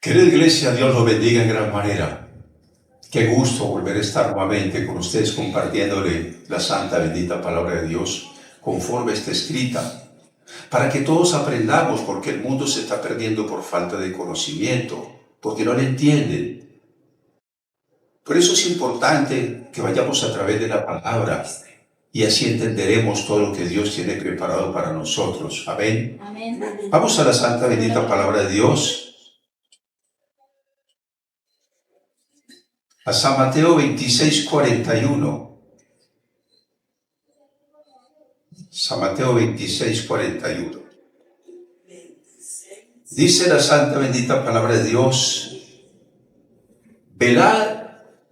Querida iglesia, Dios los bendiga en gran manera. Qué gusto volver a estar nuevamente con ustedes compartiéndole la santa bendita palabra de Dios conforme está escrita, para que todos aprendamos, porque el mundo se está perdiendo por falta de conocimiento, porque no le entienden. Por eso es importante que vayamos a través de la palabra y así entenderemos todo lo que Dios tiene preparado para nosotros. Amén. Amén. Vamos a la santa bendita palabra de Dios. A San Mateo 26:41. San Mateo 26:41. Dice la santa bendita palabra de Dios: velad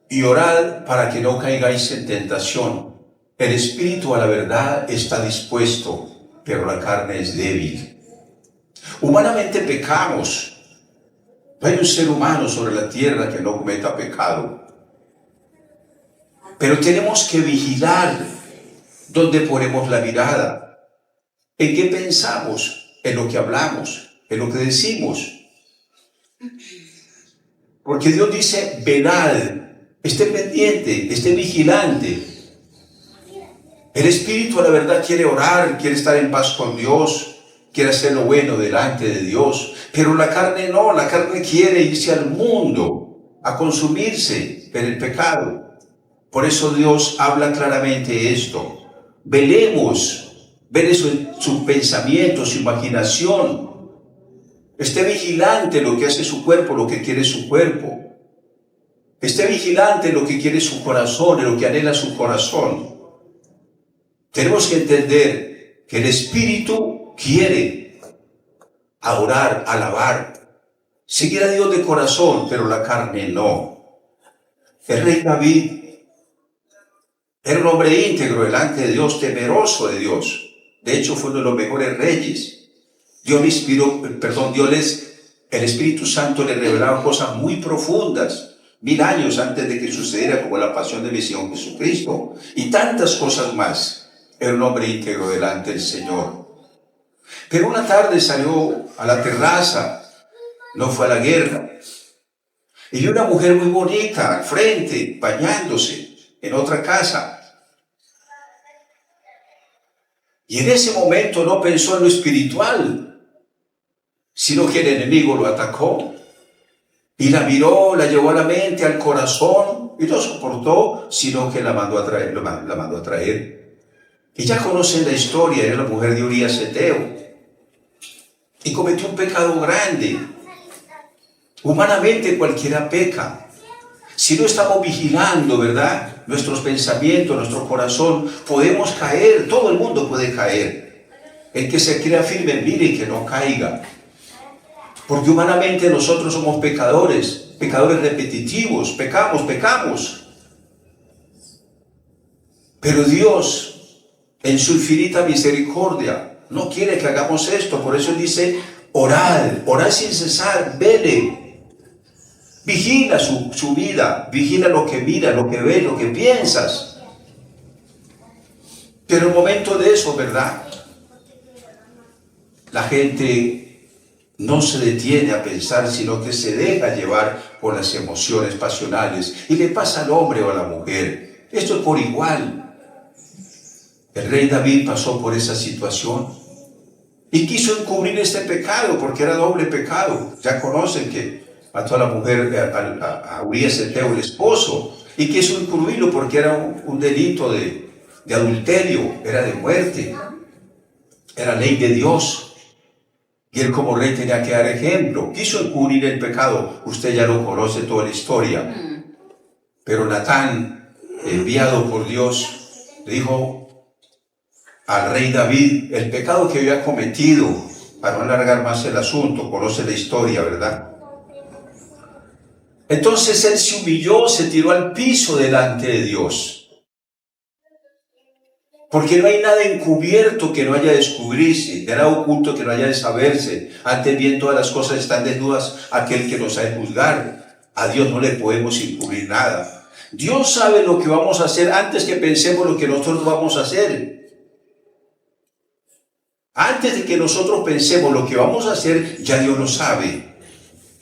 y orad para que no caigáis en tentación. El espíritu a la verdad está dispuesto, pero la carne es débil. Humanamente pecamos. No hay un ser humano sobre la tierra que no cometa pecado. Pero tenemos que vigilar dónde ponemos la mirada, en qué pensamos, en lo que hablamos, en lo que decimos. Porque Dios dice: velad, esté pendiente, esté vigilante. El espíritu a la verdad quiere orar, quiere estar en paz con Dios, quiere hacer lo bueno delante de Dios. Pero la carne no, la carne quiere irse al mundo, a consumirse en el pecado. Por eso Dios habla claramente esto. Velemos, vele su pensamiento, su imaginación. Esté vigilante lo que hace su cuerpo, lo que quiere su cuerpo. Esté vigilante lo que quiere su corazón, lo que anhela su corazón. Tenemos que entender que el espíritu quiere adorar, alabar, seguir a Dios de corazón, pero la carne no. El rey David era un hombre íntegro delante de Dios, temeroso de Dios. De hecho, fue uno de los mejores reyes. El Espíritu Santo le revelaba cosas muy profundas, 1000 años antes de que sucediera, como la pasión de mi Señor Jesucristo, y tantas cosas más. Era un hombre íntegro delante del Señor. Pero una tarde salió a la terraza, no fue a la guerra, y vio una mujer muy bonita al frente, bañándose en otra casa. Y en ese momento no pensó en lo espiritual, sino que el enemigo lo atacó. Y la miró, la llevó a la mente, al corazón, y no soportó, sino que la mandó a traer. Y ya conocen la historia, era la mujer de Urías Eteo. Y cometió un pecado grande. Humanamente cualquiera peca. Si no estamos vigilando, ¿verdad?, nuestros pensamientos, nuestro corazón, podemos caer, todo el mundo puede caer. El que se crea firme, mire que no caiga. Porque humanamente nosotros somos pecadores repetitivos, pecamos. Pero Dios, en su infinita misericordia, no quiere que hagamos esto. Por eso dice: orad sin cesar, vele. Vigila su vida, vigila lo que mira, lo que ves, lo que piensas. Pero en el momento de eso, ¿verdad?, la gente no se detiene a pensar, sino que se deja llevar por las emociones pasionales. Y le pasa al hombre o a la mujer. Esto es por igual. El rey David pasó por esa situación y quiso encubrir este pecado, porque era doble pecado. Ya conocen que mató a la mujer, a Urías Eteo, el esposo, y quiso encubrirlo porque era un delito de adulterio, era de muerte, era ley de Dios, y él como rey tenía que dar ejemplo. Quiso encubrir el pecado. Usted ya lo conoce, toda la historia. Pero Natán, enviado por Dios, le dijo al rey David el pecado que había cometido. Para no alargar más el asunto, conoce la historia, ¿verdad? Entonces él se humilló, se tiró al piso delante de Dios. Porque no hay nada encubierto que no haya de descubrirse, nada oculto que no haya de saberse. Antes bien, todas las cosas están desnudas a aquel que nos ha de juzgar. A Dios no le podemos encubrir nada. Dios sabe lo que vamos a hacer antes que pensemos lo que nosotros vamos a hacer. Antes de que nosotros pensemos lo que vamos a hacer, ya Dios lo sabe.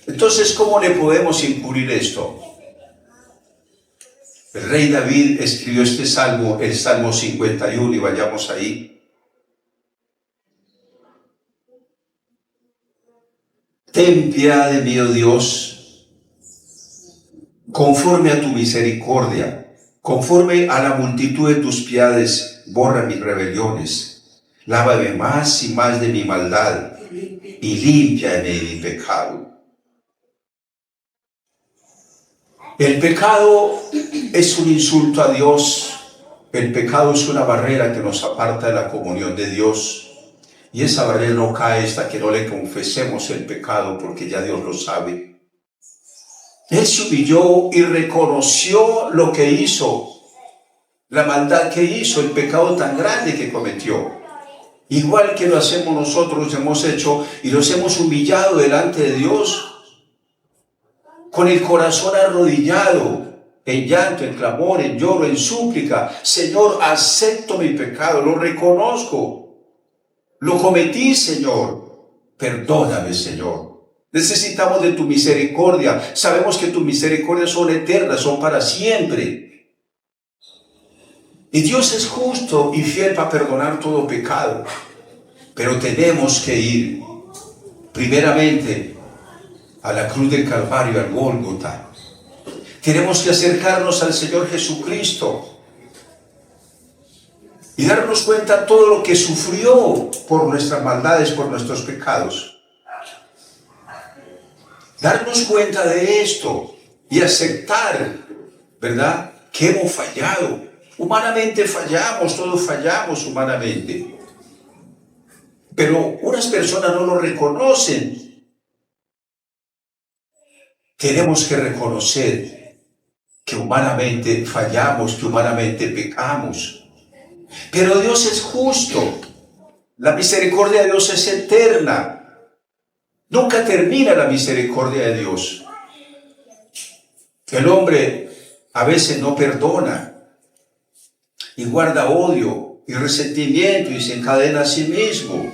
Entonces, ¿cómo le podemos incurrir esto? El rey David escribió este salmo, el Salmo 51, y vayamos ahí. Ten piedad de mí, oh Dios, conforme a tu misericordia, conforme a la multitud de tus piedades, borra mis rebeliones. Lávame más y más de mi maldad y límpiame de mi pecado. El pecado es un insulto a Dios. El pecado es una barrera que nos aparta de la comunión de Dios. Y esa barrera no cae hasta que no le confesemos el pecado, porque ya Dios lo sabe. Él se humilló y reconoció lo que hizo, la maldad que hizo, el pecado tan grande que cometió. Igual que lo hacemos nosotros, hemos hecho y los hemos humillado delante de Dios, con el corazón arrodillado, en llanto, en clamor, en lloro, en súplica. Señor, acepto mi pecado, lo reconozco. Lo cometí, Señor. Perdóname, Señor. Necesitamos de tu misericordia. Sabemos que tus misericordias son eternas, son para siempre. Y Dios es justo y fiel para perdonar todo pecado. Pero tenemos que ir, primeramente, a la cruz del Calvario, al Gólgota. Tenemos que acercarnos al Señor Jesucristo y darnos cuenta de todo lo que sufrió por nuestras maldades, por nuestros pecados. Darnos cuenta de esto y aceptar, ¿verdad?, que hemos fallado. Humanamente fallamos, todos fallamos humanamente. Pero unas personas no lo reconocen. Tenemos que reconocer que humanamente fallamos, que humanamente pecamos. Pero Dios es justo. La misericordia de Dios es eterna. Nunca termina la misericordia de Dios. El hombre a veces no perdona y guarda odio y resentimiento y se encadena a sí mismo.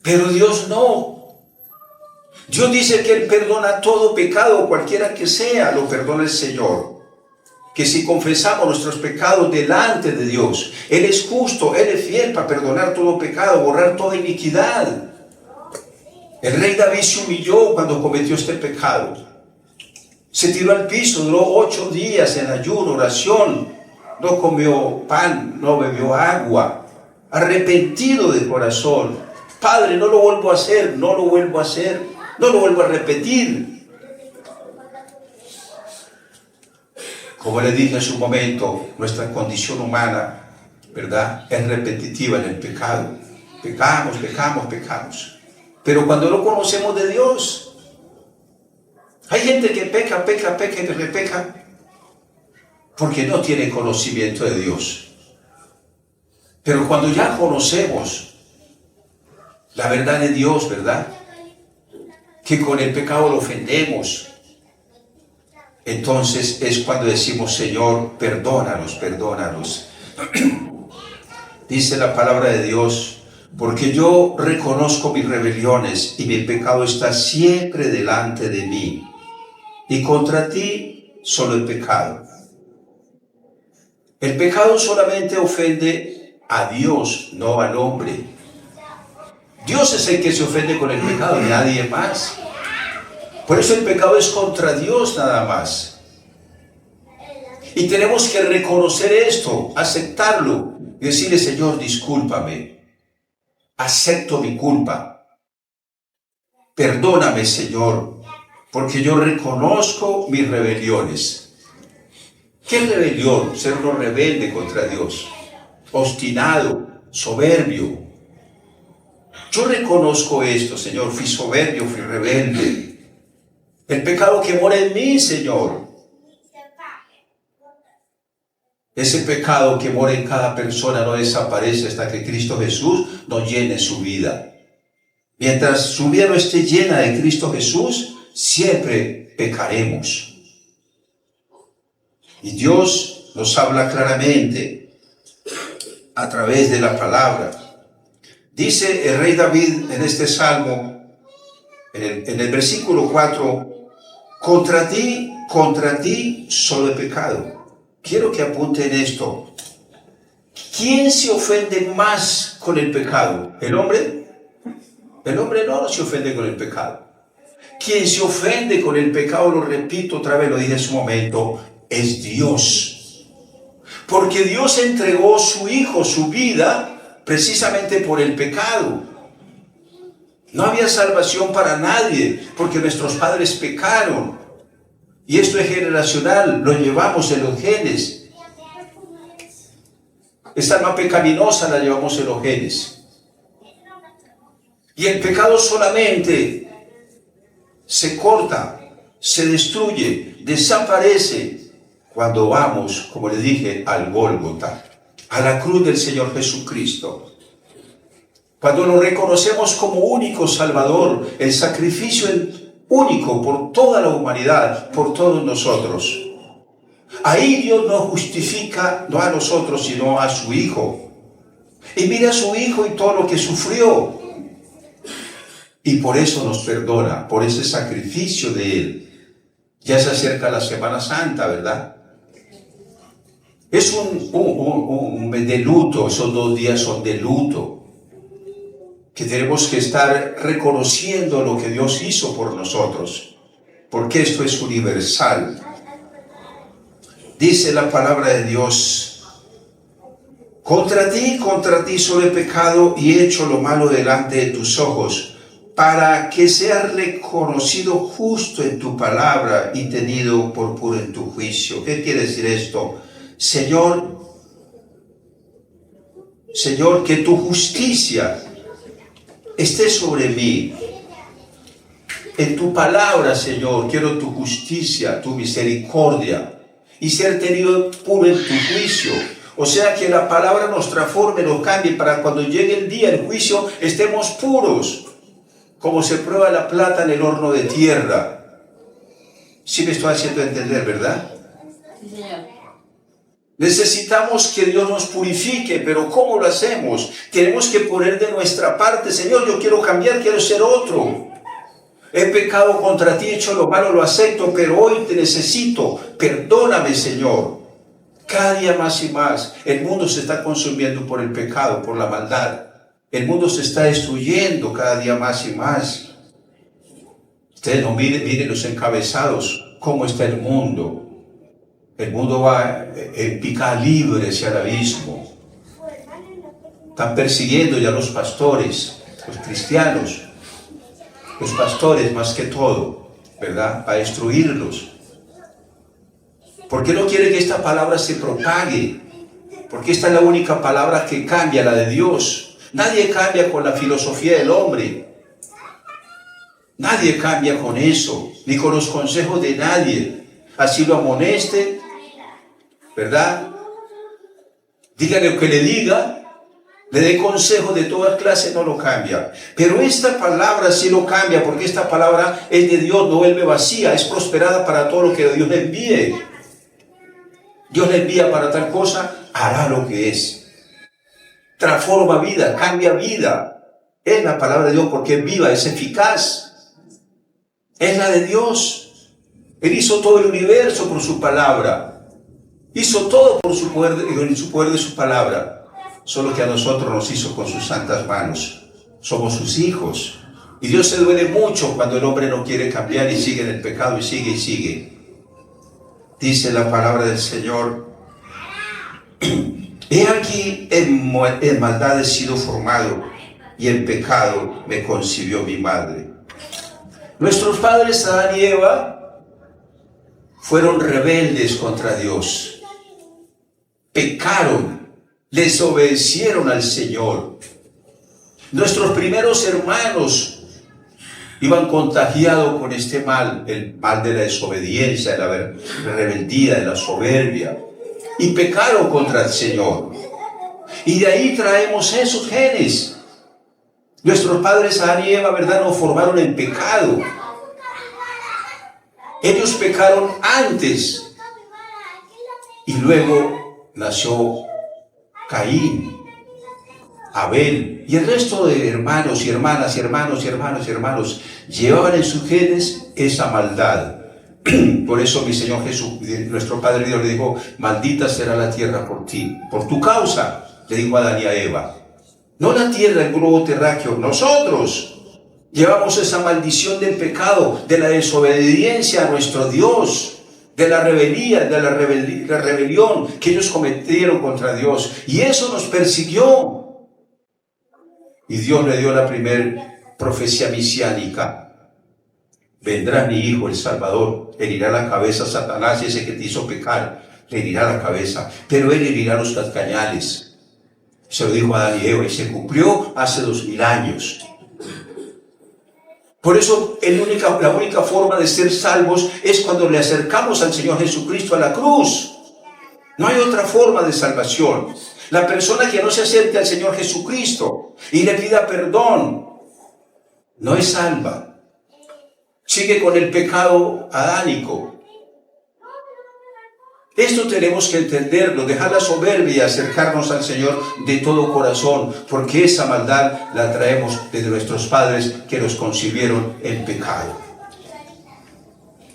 Pero Dios no. Dios dice que Él perdona todo pecado, cualquiera que sea, lo perdona el Señor. Que si confesamos nuestros pecados delante de Dios, Él es justo, Él es fiel para perdonar todo pecado, borrar toda iniquidad. El rey David se humilló cuando cometió este pecado. Se tiró al piso, duró 8 días en ayuno, oración. No comió pan, no bebió agua. Arrepentido de corazón. Padre, no lo vuelvo a hacer, no lo vuelvo a hacer, no lo vuelvo a repetir. Como le dije en su momento, nuestra condición humana, ¿verdad?, es repetitiva en el pecado. Pecamos, pecamos, pecamos. Pero cuando no conocemos de Dios, hay gente que peca y peca porque no tiene conocimiento de Dios. Pero cuando ya conocemos la verdad de Dios, ¿verdad?, que con el pecado lo ofendemos, entonces es cuando decimos, Señor, perdónanos, perdónanos. Dice la palabra de Dios, porque yo reconozco mis rebeliones y mi pecado está siempre delante de mí. Y contra ti solo he pecado. El pecado solamente ofende a Dios, no al hombre. Dios es el que se ofende con el pecado, nadie más. Por eso el pecado es contra Dios nada más. Y tenemos que reconocer esto, aceptarlo y decirle, Señor, discúlpame. Acepto mi culpa. Perdóname, Señor, porque yo reconozco mis rebeliones. ¿Qué rebelión? Ser uno rebelde contra Dios, obstinado, soberbio. Yo reconozco esto, Señor, fui soberbio, fui rebelde. El pecado que mora en mí, Señor. Ese pecado que mora en cada persona no desaparece hasta que Cristo Jesús nos llene su vida. Mientras su vida no esté llena de Cristo Jesús, siempre pecaremos. Y Dios nos habla claramente a través de la palabra. Dice el rey David en este salmo, en el versículo 4, contra ti solo he pecado. Quiero que apunten esto. ¿Quién se ofende más con el pecado? ¿El hombre? El hombre no se ofende con el pecado. Quien se ofende con el pecado, lo repito otra vez, lo dije en su momento, es Dios. Porque Dios entregó su Hijo, su vida, precisamente por el pecado. No había salvación para nadie, porque nuestros padres pecaron. Y esto es generacional, lo llevamos en los genes. Esta alma pecaminosa la llevamos en los genes. Y el pecado solamente se corta, se destruye, desaparece cuando vamos, como les dije, al Gólgota, a la cruz del Señor Jesucristo. Cuando lo reconocemos como único Salvador, el sacrificio único por toda la humanidad, por todos nosotros. Ahí Dios nos justifica, no a nosotros, sino a su Hijo. Y mira a su Hijo y todo lo que sufrió. Y por eso nos perdona, por ese sacrificio de Él. Ya se acerca la Semana Santa, ¿verdad? Es un mes de luto, esos 2 días son de luto. Que tenemos que estar reconociendo lo que Dios hizo por nosotros. Porque esto es universal. Dice la palabra de Dios: contra ti solo he pecado y he hecho lo malo delante de tus ojos, para que seas reconocido justo en tu palabra y tenido por puro en tu juicio. ¿Qué quiere decir esto? Señor, que tu justicia esté sobre mí. En tu palabra, Señor, quiero tu justicia, tu misericordia y ser tenido puro en tu juicio. O sea, que la palabra nos transforme, nos cambie, para cuando llegue el día del juicio estemos puros, como se prueba la plata en el horno de tierra. ¿Sí me estoy haciendo entender, verdad? Sí, señor. Necesitamos que Dios nos purifique, pero ¿cómo lo hacemos? Tenemos que poner de nuestra parte. Señor, yo quiero cambiar, quiero ser otro. He pecado contra ti, he hecho lo malo, lo acepto, pero hoy te necesito. Perdóname, Señor. Cada día más y más. El mundo se está consumiendo por el pecado, por la maldad. El mundo se está destruyendo cada día más y más. Ustedes no miren los encabezados, cómo está el mundo. El mundo va en pica libre hacia el abismo. Están persiguiendo ya los pastores, los cristianos, los pastores más que todo, ¿verdad? Para destruirlos. ¿Por qué no quiere que esta palabra se propague? Porque esta es la única palabra que cambia, la de Dios. Nadie cambia con la filosofía del hombre. Nadie cambia con eso, ni con los consejos de nadie. Así lo amoneste, ¿verdad? Dígale lo que le diga, le dé consejos de toda clase, no lo cambia. Pero esta palabra sí lo cambia, porque esta palabra es de Dios, no vuelve vacía, es prosperada para todo lo que Dios le envíe. Dios le envía para tal cosa, hará lo que es. Transforma vida, cambia vida. Es la palabra de Dios porque es viva, es eficaz. Es la de Dios. Él hizo todo el universo por su palabra. Hizo todo por su poder, en su poder de su palabra. Solo que a nosotros nos hizo con sus santas manos. Somos sus hijos. Y Dios se duele mucho cuando el hombre no quiere cambiar y sigue en el pecado y sigue y sigue. Dice la palabra del Señor: he aquí en maldad he sido formado y en pecado me concibió mi madre. Nuestros padres Adán y Eva fueron rebeldes contra Dios. Pecaron, desobedecieron al Señor. Nuestros primeros hermanos iban contagiados con este mal, el mal de la desobediencia, de la rebeldía, de la soberbia, y pecaron contra el Señor. Y de ahí traemos esos genes. Nuestros padres Adán y Eva, ¿verdad?, nos formaron en pecado. Ellos pecaron antes y luego nació Caín. Abel y el resto de hermanos y hermanas y hermanos y hermanos y hermanos llevaban en sus genes esa maldad. Por eso mi Señor Jesús, nuestro Padre Dios, le dijo: maldita será la tierra por ti, por tu causa, le dijo a Adán y a Eva. No la tierra, el globo terráqueo, nosotros llevamos esa maldición del pecado, de la desobediencia a nuestro Dios, de la rebelión, la rebelión que ellos cometieron contra Dios, y eso nos persiguió. Y Dios le dio la primera profecía mesiánica: vendrá mi Hijo, el Salvador, herirá la cabeza a Satanás, ese que te hizo pecar, le herirá la cabeza, pero él herirá los cascañales. Se lo dijo a Adán y Eva, y se cumplió hace 2000 años. Por eso la única forma de ser salvos es cuando le acercamos al Señor Jesucristo a la cruz. No hay otra forma de salvación. La persona que no se acerque al Señor Jesucristo y le pida perdón, no es salva. Sigue con el pecado adánico. Esto tenemos que entenderlo, dejar la soberbia y acercarnos al Señor de todo corazón, porque esa maldad la traemos desde nuestros padres que nos concibieron en pecado.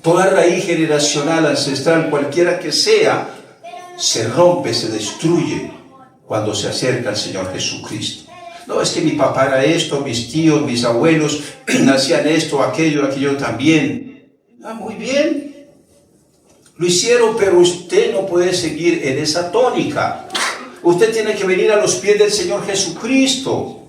Toda raíz generacional, ancestral, cualquiera que sea, se rompe, se destruye cuando se acerca al Señor Jesucristo. No, es que mi papá era esto, mis tíos, mis abuelos hacían esto, aquello también. Muy bien. Lo hicieron, pero usted no puede seguir en esa tónica. Usted tiene que venir a los pies del Señor Jesucristo.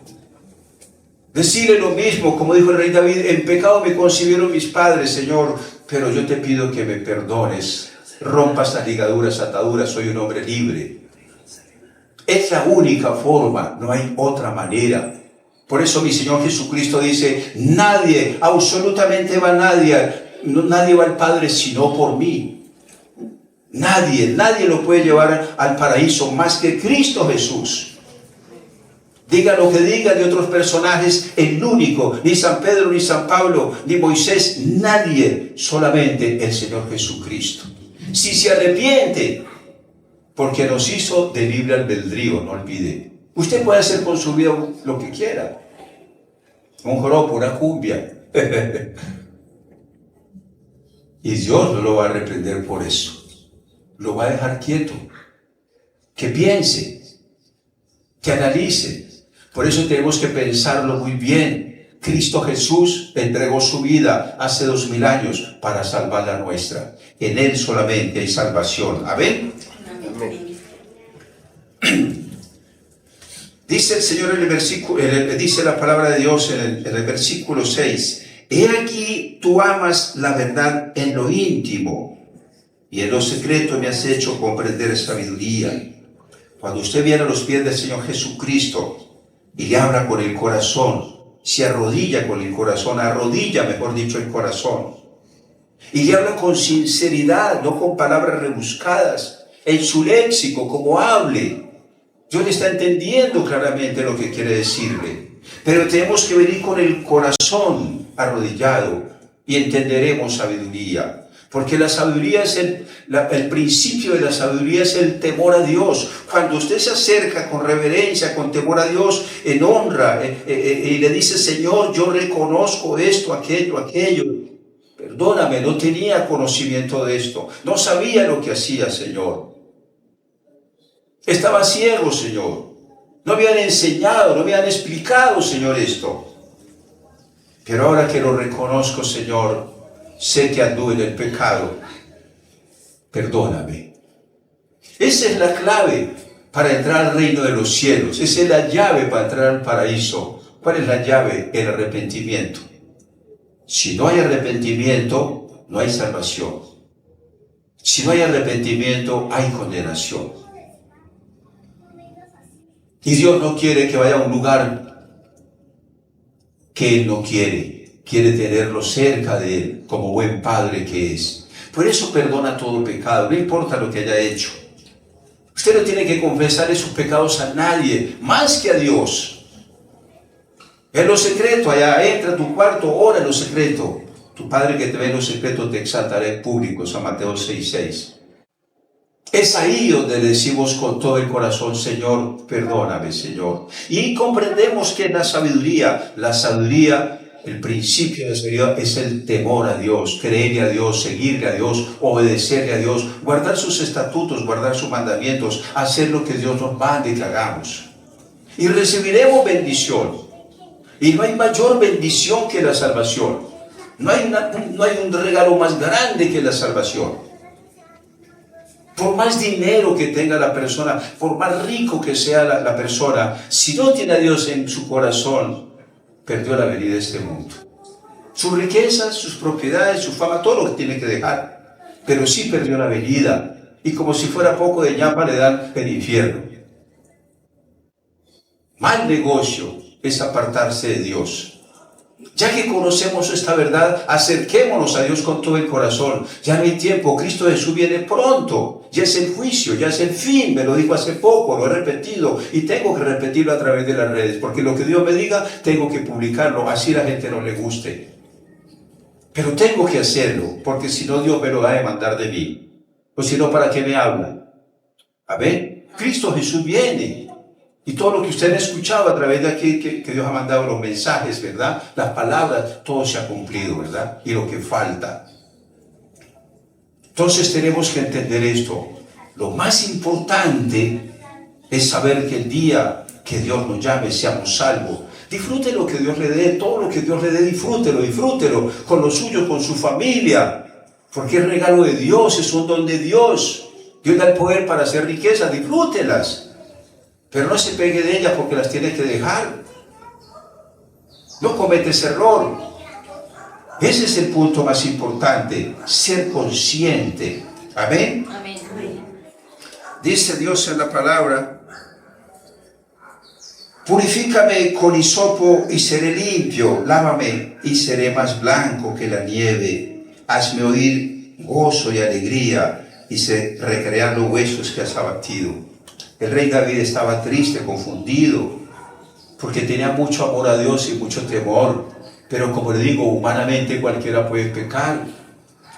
Decirle lo mismo, como dijo el rey David: en pecado me concibieron mis padres, Señor, pero yo te pido que me perdones. Rompa estas ligaduras, ataduras, soy un hombre libre. Es la única forma, no hay otra manera. Por eso mi Señor Jesucristo dice: nadie, absolutamente nadie va al Padre sino por mí. Nadie lo puede llevar al paraíso más que Cristo Jesús. Diga lo que diga de otros personajes, el único, ni San Pedro, ni San Pablo, ni Moisés, nadie, solamente el Señor Jesucristo. Si se arrepiente, porque nos hizo de libre albedrío, no olvide. Usted puede hacer con su vida lo que quiera. Un joropo, una cumbia. Y Dios no lo va a reprender por eso. Lo va a dejar quieto, que piense, que analice. Por eso tenemos que pensarlo muy bien. Cristo Jesús entregó su vida hace 2000 años para salvar la nuestra. En Él solamente hay salvación. ¿Amén? Amén. Dice el Señor en el versículo, dice la palabra de Dios en el versículo 6: he aquí, tú amas la verdad en lo íntimo, y en lo secreto me has hecho comprender sabiduría. Cuando usted viene a los pies del Señor Jesucristo y le habla con el corazón, se arrodilla con el corazón, arrodilla, mejor dicho, el corazón, y le habla con sinceridad, no con palabras rebuscadas, en su léxico, como hable, Dios le está entendiendo claramente lo que quiere decirle. Pero tenemos que venir con el corazón arrodillado y entenderemos sabiduría. Porque la sabiduría es el principio de la sabiduría es el temor a Dios. Cuando usted se acerca con reverencia, con temor a Dios, en honra, y le dice: Señor, yo reconozco esto, aquello. Perdóname, no tenía conocimiento de esto. No sabía lo que hacía, Señor. Estaba ciego, Señor. No me habían enseñado, no me habían explicado, Señor, esto. Pero ahora que lo reconozco, Señor, sé que anduve en el pecado, perdóname. Esa es la clave para entrar al reino de los cielos. Esa es la llave para entrar al paraíso. ¿Cuál es la llave? El arrepentimiento. Si no hay arrepentimiento, no hay salvación. Si no hay arrepentimiento, hay condenación. Y Dios no quiere que vaya a un lugar que Él no quiere. Quiere tenerlo cerca de Él, como buen padre que es. Por eso perdona todo pecado, no importa lo que haya hecho. Usted no tiene que confesar esos pecados a nadie, más que a Dios. En lo secreto, allá, entra a tu cuarto, ora en lo secreto. Tu Padre que te ve en lo secreto te exaltará en público, San Mateo 6:6. Es ahí donde le decimos con todo el corazón, Señor, perdóname, Señor. Y comprendemos que la sabiduría, el principio de la sabiduría es el temor a Dios, creerle a Dios, seguirle a Dios, obedecerle a Dios, guardar sus estatutos, guardar sus mandamientos, hacer lo que Dios nos mande que hagamos. Y recibiremos bendición. Y no hay mayor bendición que la salvación. No hay un regalo más grande que la salvación. Por más dinero que tenga la persona, por más rico que sea la persona, si no tiene a Dios en su corazón, perdió la venida de este mundo. Sus riquezas, sus propiedades, su fama, todo lo que tiene que dejar. Pero sí perdió la venida. Y como si fuera poco de ñapa le dan el infierno. Mal negocio es apartarse de Dios. Ya que conocemos esta verdad, acerquémonos a Dios con todo el corazón. Ya no hay tiempo, Cristo Jesús viene pronto. Ya es el juicio, ya es el fin. Me lo dijo hace poco, lo he repetido y tengo que repetirlo a través de las redes. Porque lo que Dios me diga, tengo que publicarlo, así la gente no le guste. Pero tengo que hacerlo, porque si no Dios me lo va a demandar de mí. O si no, ¿para qué me habla? A ver, Cristo Jesús viene. Y todo lo que usted ha escuchado a través de aquí que Dios ha mandado los mensajes, ¿verdad? Las palabras, todo se ha cumplido, ¿verdad? Y lo que falta. Entonces tenemos que entender esto. Lo más importante es saber que el día que Dios nos llame seamos salvos. Disfrute lo que Dios le dé, todo lo que Dios le dé, disfrútelo, con los suyos, con su familia. Porque es regalo de Dios, es un don de Dios. Dios da el poder para hacer riquezas, disfrútelas. Pero no se pegue de ellas porque las tiene que dejar. No comete ese error. Ese es el punto más importante, ser consciente. Amén. Amén. Dice Dios en la palabra: purifícame con hisopo y seré limpio, lávame y seré más blanco que la nieve. Hazme oír gozo y alegría y se recrean los huesos que has abatido. El rey David estaba triste, confundido, porque tenía mucho amor a Dios y mucho temor. Pero como le digo, humanamente cualquiera puede pecar.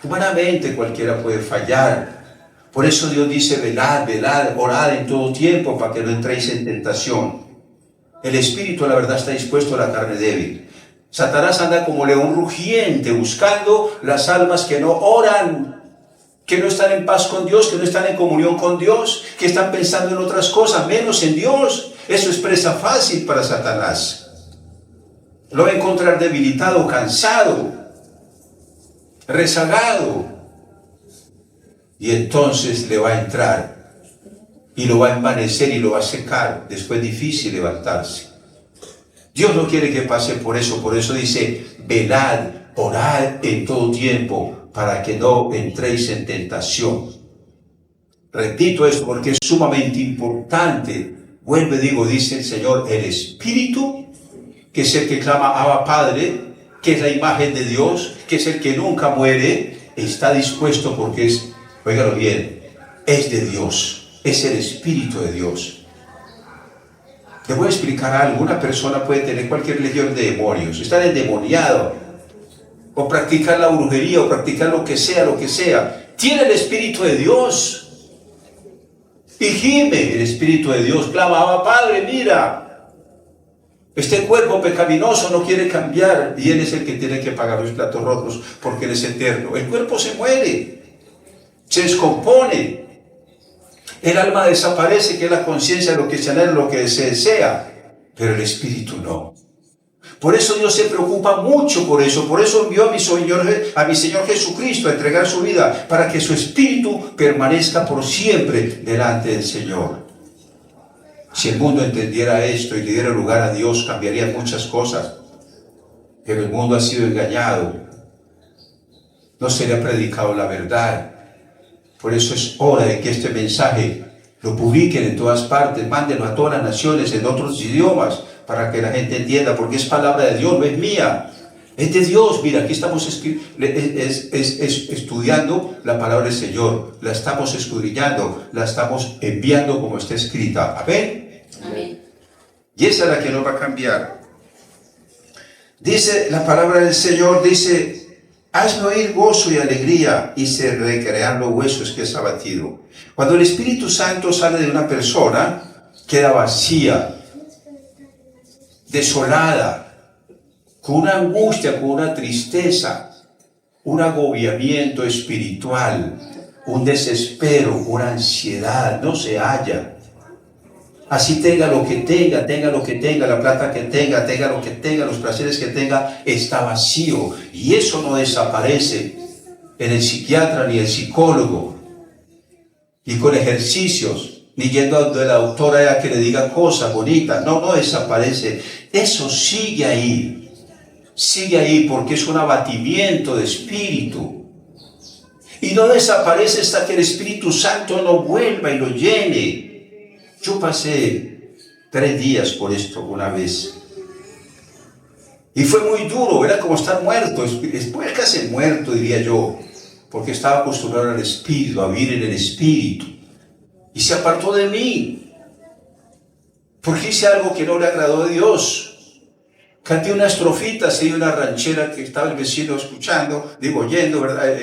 Humanamente cualquiera puede fallar. Por eso Dios dice: velad, orad en todo tiempo para que no entréis en tentación. El espíritu, la verdad, está dispuesto a la carne débil. Satanás anda como león rugiente buscando las almas que no oran, que no están en paz con Dios, que no están en comunión con Dios, que están pensando en otras cosas, menos en Dios. Eso es presa fácil para Satanás. Lo va a encontrar debilitado, cansado, rezagado. Y entonces le va a entrar y lo va a envanecer y lo va a secar. Después es difícil levantarse. Dios no quiere que pase por eso dice: velad, orad en todo tiempo, para que no entréis en tentación. Repito esto porque es sumamente importante. Vuelve, dice el Señor: el Espíritu, que es el que clama Abba Padre, que es la imagen de Dios, que es el que nunca muere, está dispuesto porque es, óigalo bien, es de Dios, es el Espíritu de Dios. Te voy a explicar algo. Una persona puede tener cualquier legión de demonios, estar endemoniado, o practicar la brujería, o practicar lo que sea, tiene el Espíritu de Dios, y gime el Espíritu de Dios, clama: Abba Padre, mira, este cuerpo pecaminoso no quiere cambiar, y Él es el que tiene que pagar los platos rotos, porque Él es eterno. El cuerpo se muere, se descompone, el alma desaparece, que es la conciencia, lo que se anhela, lo que se desea, pero el Espíritu no. Por eso Dios se preocupa mucho por eso envió a mi Señor Jesucristo a entregar su vida, para que su espíritu permanezca por siempre delante del Señor. Si el mundo entendiera esto y le diera lugar a Dios, cambiarían muchas cosas. Pero el mundo ha sido engañado. No se le ha predicado la verdad. Por eso es hora de que este mensaje lo publiquen en todas partes, mándenlo a todas las naciones en otros idiomas, para que la gente entienda, porque es palabra de Dios, no es mía, es de Dios. Mira, aquí estamos estudiando la palabra del Señor, la estamos escudriñando, la estamos enviando como está escrita. Amén. Amén. Y esa es la que no va a cambiar. Dice la palabra del Señor, dice: Hazme oír gozo y alegría y se recrean los huesos que es abatido. Cuando el Espíritu Santo sale de una persona, queda vacía, desolada, con una angustia, con una tristeza, un agobiamiento espiritual, un desespero, una ansiedad, no se halla. Así tenga lo que tenga, la plata que tenga lo que tenga, los placeres que tenga, está vacío. Y eso no desaparece en el psiquiatra ni el psicólogo, ni con ejercicios, ni yendo a donde la doctora a que le diga cosas bonitas. No desaparece. Eso sigue ahí porque es un abatimiento de espíritu. Y no desaparece hasta que el Espíritu Santo no vuelva y lo llene. Yo pasé 3 días por esto una vez. Y fue muy duro, era como estar muerto, después casi muerto diría yo, porque estaba acostumbrado al Espíritu, a vivir en el Espíritu. Y se apartó de mí, porque hice algo que no le agradó a Dios. Canté una estrofita así de una ranchera que estaba el vecino escuchando, oyendo, ¿verdad?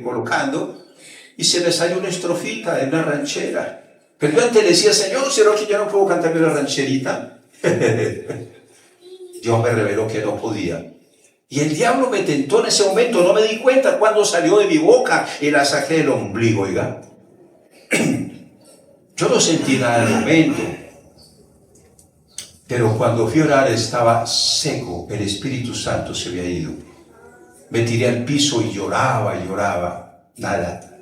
Colocando, y se me salió una estrofita de una ranchera. Pero yo antes le decía, Señor, ¿será que yo no puedo cantarme una rancherita? Dios me reveló que no podía. Y el diablo me tentó en ese momento, no me di cuenta cuando salió de mi boca el asaje del ombligo, oiga. Yo no sentí nada en el momento. Pero cuando fui a orar estaba seco, el Espíritu Santo se había ido. Me tiré al piso y lloraba, nada.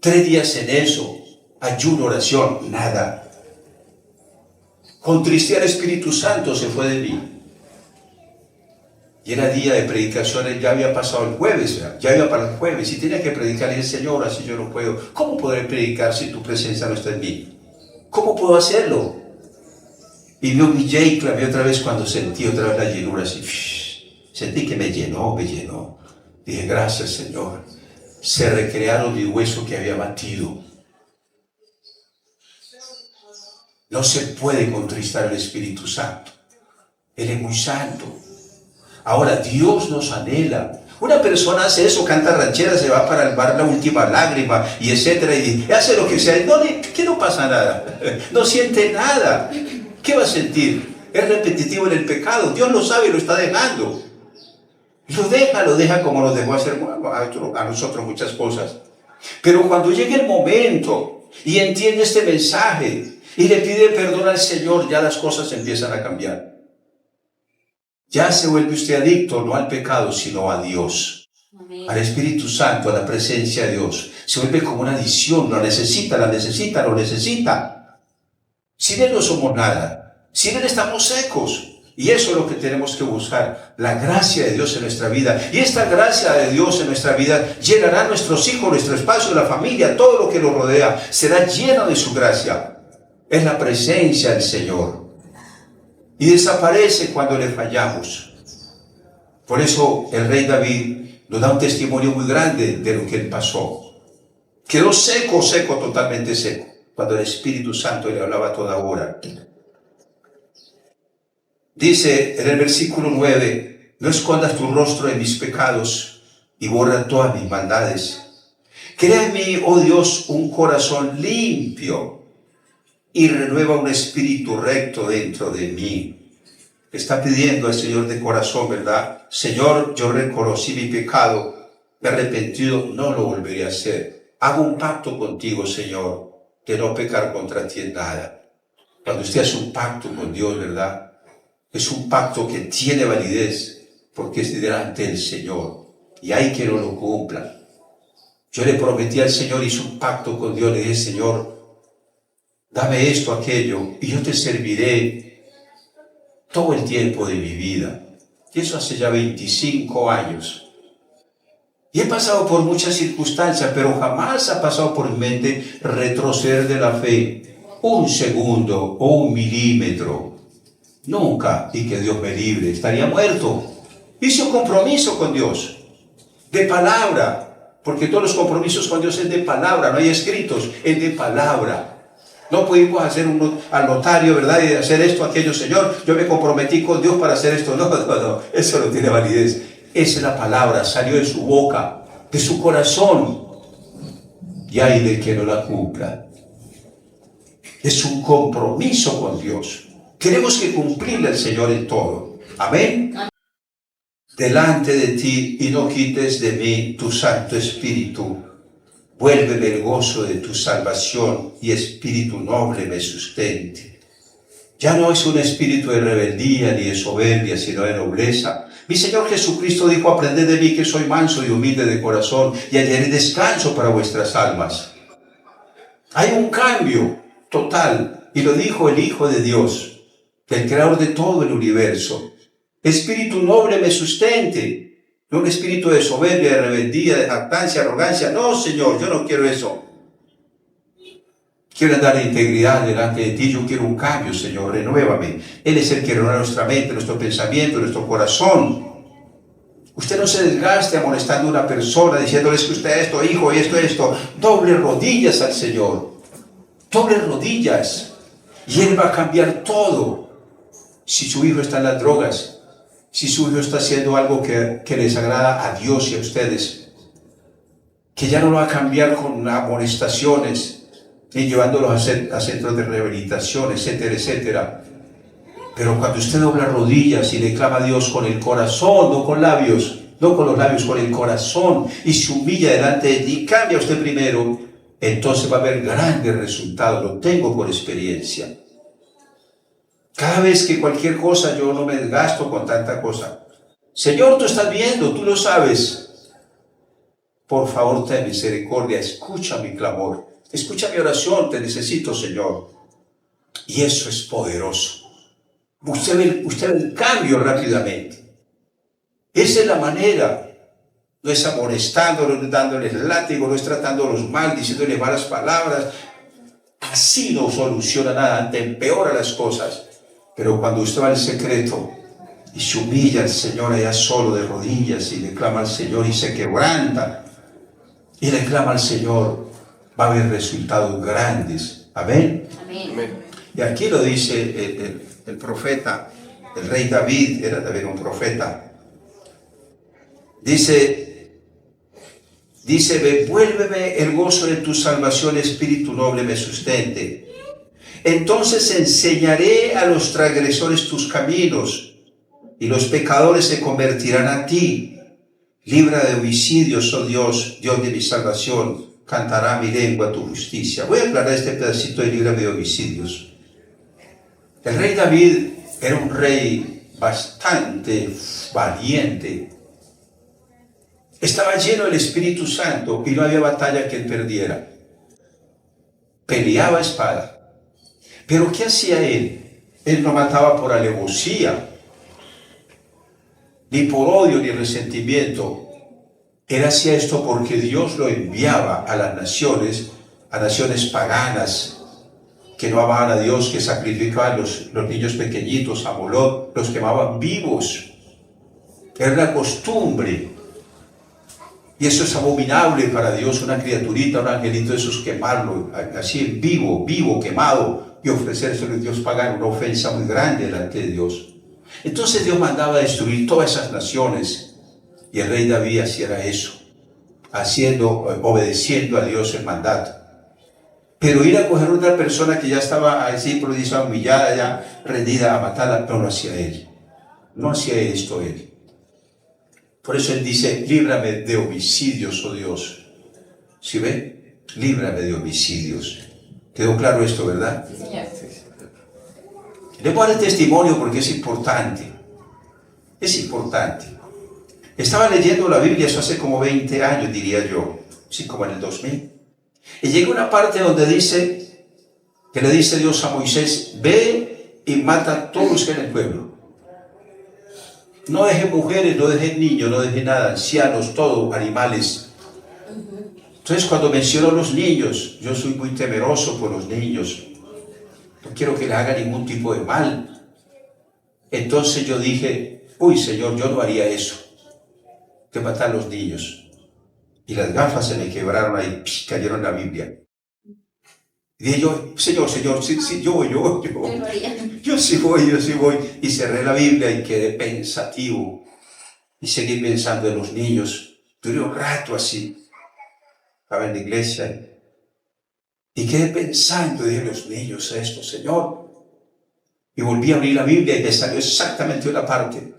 3 días en eso. Ayuno, oración, nada. Contristé al Espíritu Santo, se fue de mí. Y era día de predicaciones, ya había pasado el jueves, ya iba para el jueves, y tenía que predicar, y dije, Señor, así yo no puedo. ¿Cómo podré predicar si tu presencia no está en mí? ¿Cómo puedo hacerlo? Y me humillé y clamé otra vez cuando sentí otra vez la llenura, así, sentí que me llenó. Dije, gracias, Señor. Se recrearon mis huesos que había batido. No se puede contristar al Espíritu Santo. Él es muy santo. Ahora, Dios nos anhela. Una persona hace eso, canta ranchera, se va para el bar La Última Lágrima, y etcétera, y hace lo que sea. Que no pasa nada. No siente nada. ¿Qué va a sentir? Es repetitivo en el pecado. Dios lo sabe y lo está dejando. Lo deja como nos dejó hacer a nosotros muchas cosas. Pero cuando llegue el momento y entiende este mensaje, y le pide perdón al Señor, ya las cosas empiezan a cambiar. Ya se vuelve usted adicto, no al pecado, sino a Dios. Amén. Al Espíritu Santo, a la presencia de Dios. Se vuelve como una adicción, lo necesita. Sin Él no somos nada. Sin Él estamos secos. Y eso es lo que tenemos que buscar, la gracia de Dios en nuestra vida. Y esta gracia de Dios en nuestra vida llenará a nuestros hijos, nuestro espacio, la familia, todo lo que nos rodea. Será lleno de su gracia. Es la presencia del Señor. Y desaparece cuando le fallamos. Por eso el rey David nos da un testimonio muy grande de lo que él pasó. Quedó seco, totalmente seco, cuando el Espíritu Santo le hablaba a toda hora. Dice en el versículo 9, no escondas tu rostro de mis pecados y borra todas mis maldades. Crea en mí, oh Dios, un corazón limpio y renueva un espíritu recto dentro de mí. Está pidiendo al Señor de corazón, ¿verdad? Señor, yo reconocí mi pecado, me he arrepentido, no lo volveré a hacer. Hago un pacto contigo, Señor, de no pecar contra ti en nada. Cuando usted hace un pacto con Dios, ¿verdad? Es un pacto que tiene validez, porque es delante del Señor, y hay que no lo cumpla. Yo le prometí al Señor, hice un pacto con Dios, le dije, Señor, dame esto, aquello, y yo te serviré todo el tiempo de mi vida. Y eso hace ya 25 años. Y he pasado por muchas circunstancias, pero jamás ha pasado por mi mente retroceder de la fe 1 segundo o 1 milímetro. Nunca, y que Dios me libre, estaría muerto. Hice un compromiso con Dios, de palabra, porque todos los compromisos con Dios es de palabra, no hay escritos, es de palabra. No pudimos hacer al notario, ¿verdad? Y hacer esto, aquello, Señor, yo me comprometí con Dios para hacer esto. No, eso no tiene validez. Esa es la palabra, salió de su boca, de su corazón. Y hay de que no la cumpla. Es un compromiso con Dios. Tenemos que cumplirle al Señor en todo. Amén. Delante de ti y no quites de mí tu Santo Espíritu. Vuélveme el gozo de tu salvación y espíritu noble me sustente. Ya no es un espíritu de rebeldía ni de soberbia, sino de nobleza. Mi Señor Jesucristo dijo, aprended de mí que soy manso y humilde de corazón y hallaré descanso para vuestras almas. Hay un cambio total, y lo dijo el Hijo de Dios, el creador de todo el universo. Espíritu noble me sustente. No un espíritu de soberbia, de rebeldía, de jactancia, arrogancia. No, Señor, yo no quiero eso. Quiero andar en integridad delante de ti. Yo quiero un cambio, Señor. Renuévame. Él es el que renueva nuestra mente, nuestro pensamiento, nuestro corazón. Usted no se desgaste amonestando a una persona, diciéndoles que usted esto, hijo, esto. Doble rodillas al Señor. Doble rodillas. Y Él va a cambiar todo. Si su hijo está en las drogas, si su hijo está haciendo algo que les agrada a Dios y a ustedes, que ya no lo va a cambiar con amonestaciones, ni llevándolos a centros de rehabilitación, etcétera, etcétera. Pero cuando usted dobla rodillas y le clama a Dios con el corazón, no con labios, no con los labios, con el corazón, y se humilla delante de ti, cambia usted primero, entonces va a haber grandes resultados. Lo tengo por experiencia. Cada vez que cualquier cosa, yo no me desgasto con tanta cosa. Señor, tú estás viendo, tú lo sabes. Por favor, ten misericordia, escucha mi clamor, escucha mi oración, te necesito, Señor. Y eso es poderoso. Usted ve el cambio rápidamente. Esa es la manera. No es amonestándolos, no es dándoles látigo, no es tratándolos mal, diciéndoles malas palabras. Así no soluciona nada, te empeora las cosas. Pero cuando usted va al secreto y se humilla al Señor allá solo de rodillas y le clama al Señor y se quebranta y le clama al Señor, va a haber resultados grandes. Amén. Amén. Y aquí lo dice el profeta, el rey David, era también un profeta. Dice, vuélveme el gozo de tu salvación, espíritu noble me sustente. Entonces enseñaré a los transgresores tus caminos, y los pecadores se convertirán a ti. Libra de homicidios, oh Dios, Dios de mi salvación, cantará mi lengua tu justicia. Voy a aclarar este pedacito de libra de homicidios. El rey David era un rey bastante valiente. Estaba lleno del Espíritu Santo y no había batalla que él perdiera. Peleaba a espada. Pero ¿qué hacía él? Él no mataba por alevosía, ni por odio, ni resentimiento. Él hacía esto porque Dios lo enviaba a las naciones paganas, que no amaban a Dios, que sacrificaban los niños pequeñitos a Moloch, los quemaban vivos. Era la costumbre. Y eso es abominable para Dios, una criaturita, un angelito de esos, quemarlo, así en vivo, quemado, y ofrecérselo a Dios pagar, una ofensa muy grande delante de Dios. Entonces Dios mandaba a destruir todas esas naciones, y el rey David hacía eso, obedeciendo a Dios el mandato. Pero ir a coger a otra persona que ya estaba así, prodigiosa, humillada, ya rendida a matarla, no lo hacía él. No hacía esto él. Por eso él dice, líbrame de homicidios, oh Dios. ¿Sí ve? Líbrame de homicidios. ¿Quedó claro esto, verdad? Sí, señor. Le voy a dar testimonio porque es importante. Es importante. Estaba leyendo la Biblia, eso hace como 20 años, diría yo. Sí, como en el 2000. Y llega una parte donde que le dice Dios a Moisés, ve y mata a todos los que hay en el pueblo. No deje mujeres, no deje niños, no deje nada, ancianos, todo, animales. Entonces cuando menciono los niños, yo soy muy temeroso por los niños. No quiero que le haga ningún tipo de mal. Entonces yo dije, uy Señor, yo no haría eso, de matar a los niños. Y las gafas se me quebraron ahí, cayeron en la Biblia. Y dije yo, Señor, sí, yo voy. Yo sí voy. Y cerré la Biblia y quedé pensativo. y seguí pensando en los niños. Duré un rato así, estaba en la iglesia, y quedé pensando, dije, los niños, esto, Señor. Y volví a abrir la Biblia y me salió exactamente una parte.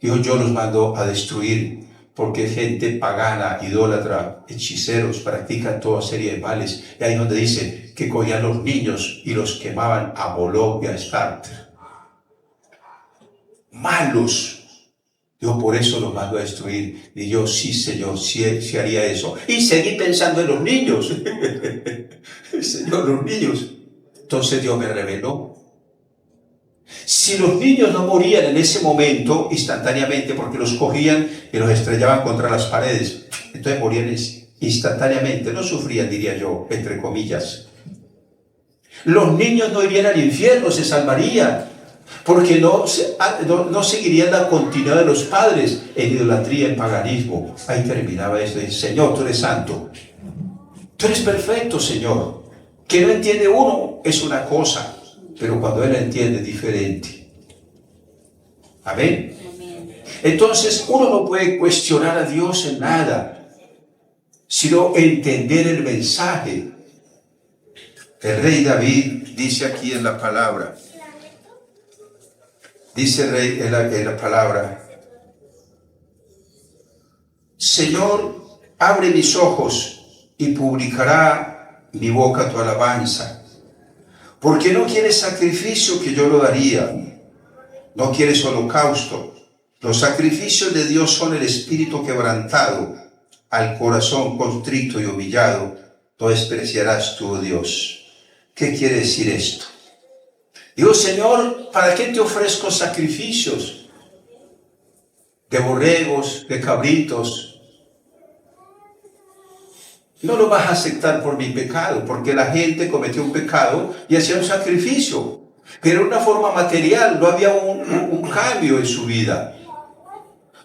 Dijo, yo los mando a destruir, porque gente pagana, idólatra, hechiceros, practican toda serie de males. Y ahí es donde dice que cogían los niños y los quemaban a Moloch y a Astarte. Malos. Dijo, por eso los mando a destruir. Y yo, sí, Señor, sí haría eso. Y seguí pensando en los niños. Señor, los niños. Entonces Dios me reveló. Si los niños no morían en ese momento, instantáneamente, porque los cogían y los estrellaban contra las paredes, entonces morían instantáneamente, no sufrían, diría yo, entre comillas. Los niños no irían al infierno, se salvarían, porque no seguirían la continuidad de los padres en idolatría, en paganismo. Ahí terminaba esto, dice, Señor, tú eres santo, tú eres perfecto, Señor. Que no entiende uno es una cosa, pero cuando Él entiende es diferente. Amén. Entonces uno no puede cuestionar a Dios en nada, sino entender el mensaje. El rey David dice aquí en la palabra, dice el rey en la palabra, Señor, abre mis ojos y publicará mi boca tu alabanza. Porque no quieres sacrificio que yo lo daría, no quieres holocausto. Los sacrificios de Dios son el espíritu quebrantado, al corazón contrito y humillado, no despreciarás tú, Dios. ¿Qué quiere decir esto? Digo, Señor, ¿para qué te ofrezco sacrificios de borregos, de cabritos? No lo vas a aceptar por mi pecado, porque la gente cometió un pecado y hacía un sacrificio, pero de una forma material, no había un cambio en su vida.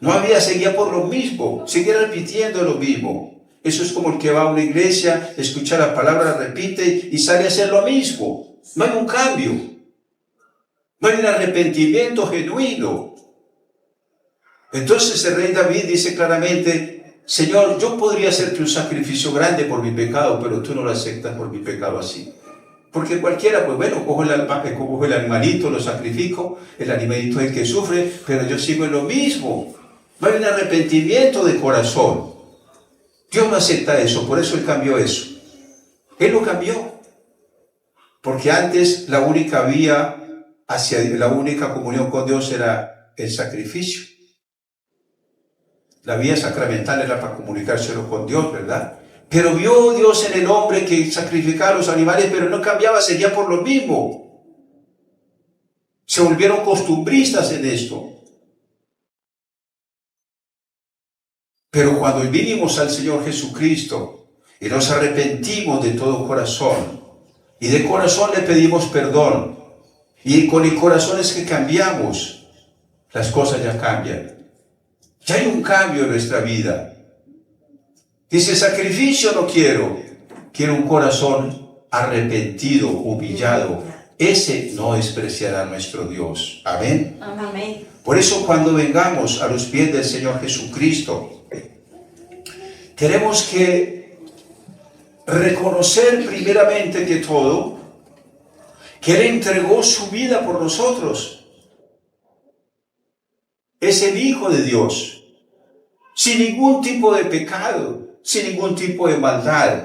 No había, seguía por lo mismo, seguía repitiendo lo mismo. Eso es como el que va a una iglesia, escucha la palabra, repite y sale a hacer lo mismo. No hay un cambio, no hay un arrepentimiento genuino. Entonces el rey David dice claramente, Señor, yo podría hacerte un sacrificio grande por mi pecado, pero tú no lo aceptas por mi pecado así. Porque cualquiera, pues bueno, cojo el animalito, lo sacrifico, el animalito es el que sufre, pero yo sigo en lo mismo. No hay un arrepentimiento de corazón. Dios no acepta eso, por eso Él cambió eso. Él lo cambió. Porque antes la única vía hacia la única comunión con Dios era el sacrificio. La vía sacramental era para comunicárselo con Dios, ¿verdad? Pero vio Dios en el hombre que sacrificaba a los animales, pero no cambiaba, seguía por lo mismo. Se volvieron costumbristas en esto. Pero cuando vinimos al Señor Jesucristo y nos arrepentimos de todo corazón, y de corazón le pedimos perdón, y con el corazón es que cambiamos, las cosas ya cambian. Ya hay un cambio en nuestra vida. Dice, sacrificio no quiero, quiero un corazón arrepentido, humillado. Ese no despreciará a nuestro Dios. Amén. Amén. Por eso cuando vengamos a los pies del Señor Jesucristo, tenemos que reconocer primeramente que todo, que Él entregó su vida por nosotros. Es el Hijo de Dios, sin ningún tipo de pecado, sin ningún tipo de maldad.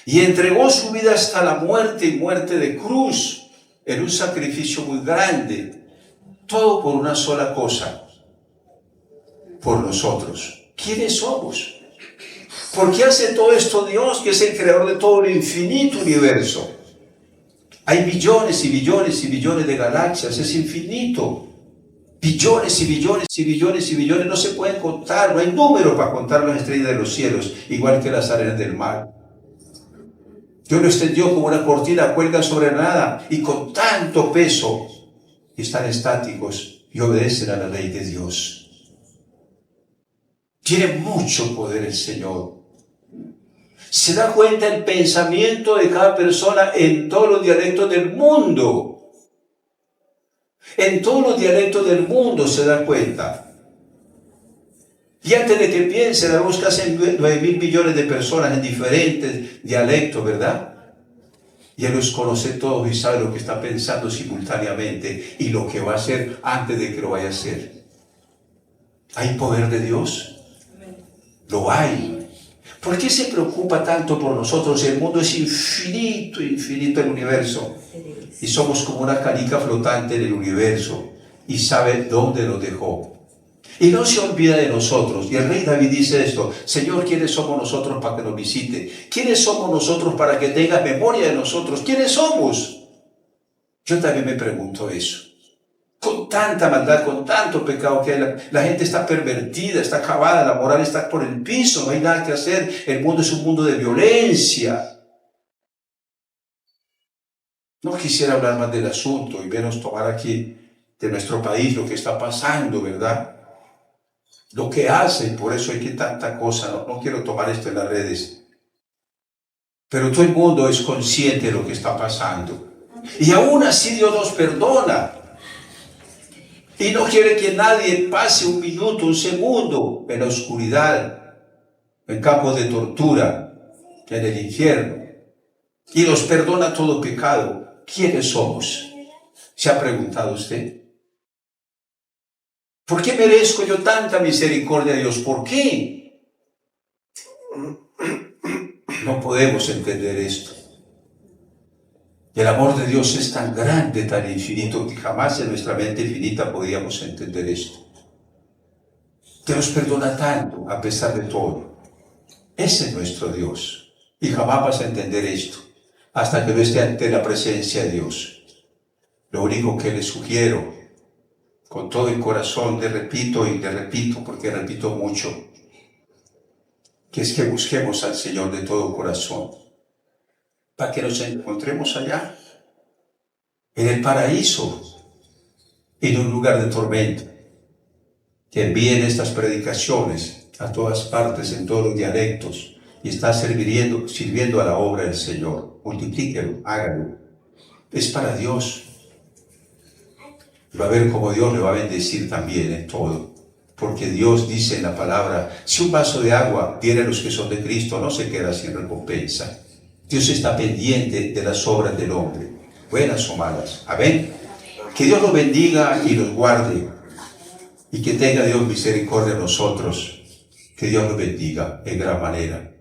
Y entregó su vida hasta la muerte y muerte de cruz, en un sacrificio muy grande, todo por una sola cosa, por nosotros. ¿Quiénes somos? ¿Por qué hace todo esto Dios, que es el creador de todo el infinito universo? Hay billones y billones y billones de galaxias, es infinito. Billones y billones y billones y billones, no se pueden contar, no hay número para contar las estrellas de los cielos, igual que las arenas del mar. Dios lo extendió como una cortina, cuelga sobre nada, y con tanto peso están estáticos y obedecen a la ley de Dios. Tiene mucho poder el Señor. Se da cuenta el pensamiento de cada persona en todos los dialectos del mundo. En todos los dialectos del mundo se da cuenta. Y antes de que piensen, habemos casi 9.000 millones de personas en diferentes dialectos, ¿verdad? Y Él los conoce todos y sabe lo que está pensando simultáneamente y lo que va a hacer antes de que lo vaya a hacer. ¿Hay poder de Dios? Lo hay. ¿Por qué se preocupa tanto por nosotros? El mundo es infinito, infinito el universo. Y somos como una canica flotante en el universo. Y sabe dónde nos dejó. Y no se olvida de nosotros. Y el rey David dice esto: Señor, ¿quiénes somos nosotros para que nos visite? ¿Quiénes somos nosotros para que tengas memoria de nosotros? ¿Quiénes somos? Yo también me pregunto eso. Con tanta maldad, con tanto pecado que hay, la gente está pervertida, está acabada, la moral está por el piso, no hay nada que hacer. El mundo es un mundo de violencia. No quisiera hablar más del asunto y menos tomar aquí de nuestro país lo que está pasando, ¿verdad? Lo que hacen, por eso hay que tanta cosa, no quiero tomar esto en las redes. Pero todo el mundo es consciente de lo que está pasando. Y aún así Dios nos perdona. Y no quiere que nadie pase un minuto, un segundo en la oscuridad, en campos de tortura, en el infierno. Y nos perdona todo pecado. ¿Quiénes somos? ¿Se ha preguntado usted? ¿Por qué merezco yo tanta misericordia de Dios? ¿Por qué? No podemos entender esto. El amor de Dios es tan grande, tan infinito, que jamás en nuestra mente infinita podíamos entender esto. Que nos perdona tanto a pesar de todo. Ese es nuestro Dios. Y jamás vas a entender esto hasta que no esté ante la presencia de Dios. Lo único que les sugiero, con todo el corazón, le repito y le repito, porque repito mucho, que es que busquemos al Señor de todo corazón, para que nos encontremos allá, en el paraíso, en un lugar de tormento. Que envíen estas predicaciones a todas partes, en todos los dialectos, y está sirviendo a la obra del Señor. Multiplíquelo, hágalo. Es para Dios. Va a ver cómo Dios le va a bendecir también en todo. Porque Dios dice en la palabra: si un vaso de agua diere a los que son de Cristo, no se queda sin recompensa. Dios está pendiente de las obras del hombre, buenas o malas. Amén. Que Dios los bendiga y los guarde. Y que tenga Dios misericordia de nosotros. Que Dios los bendiga en gran manera.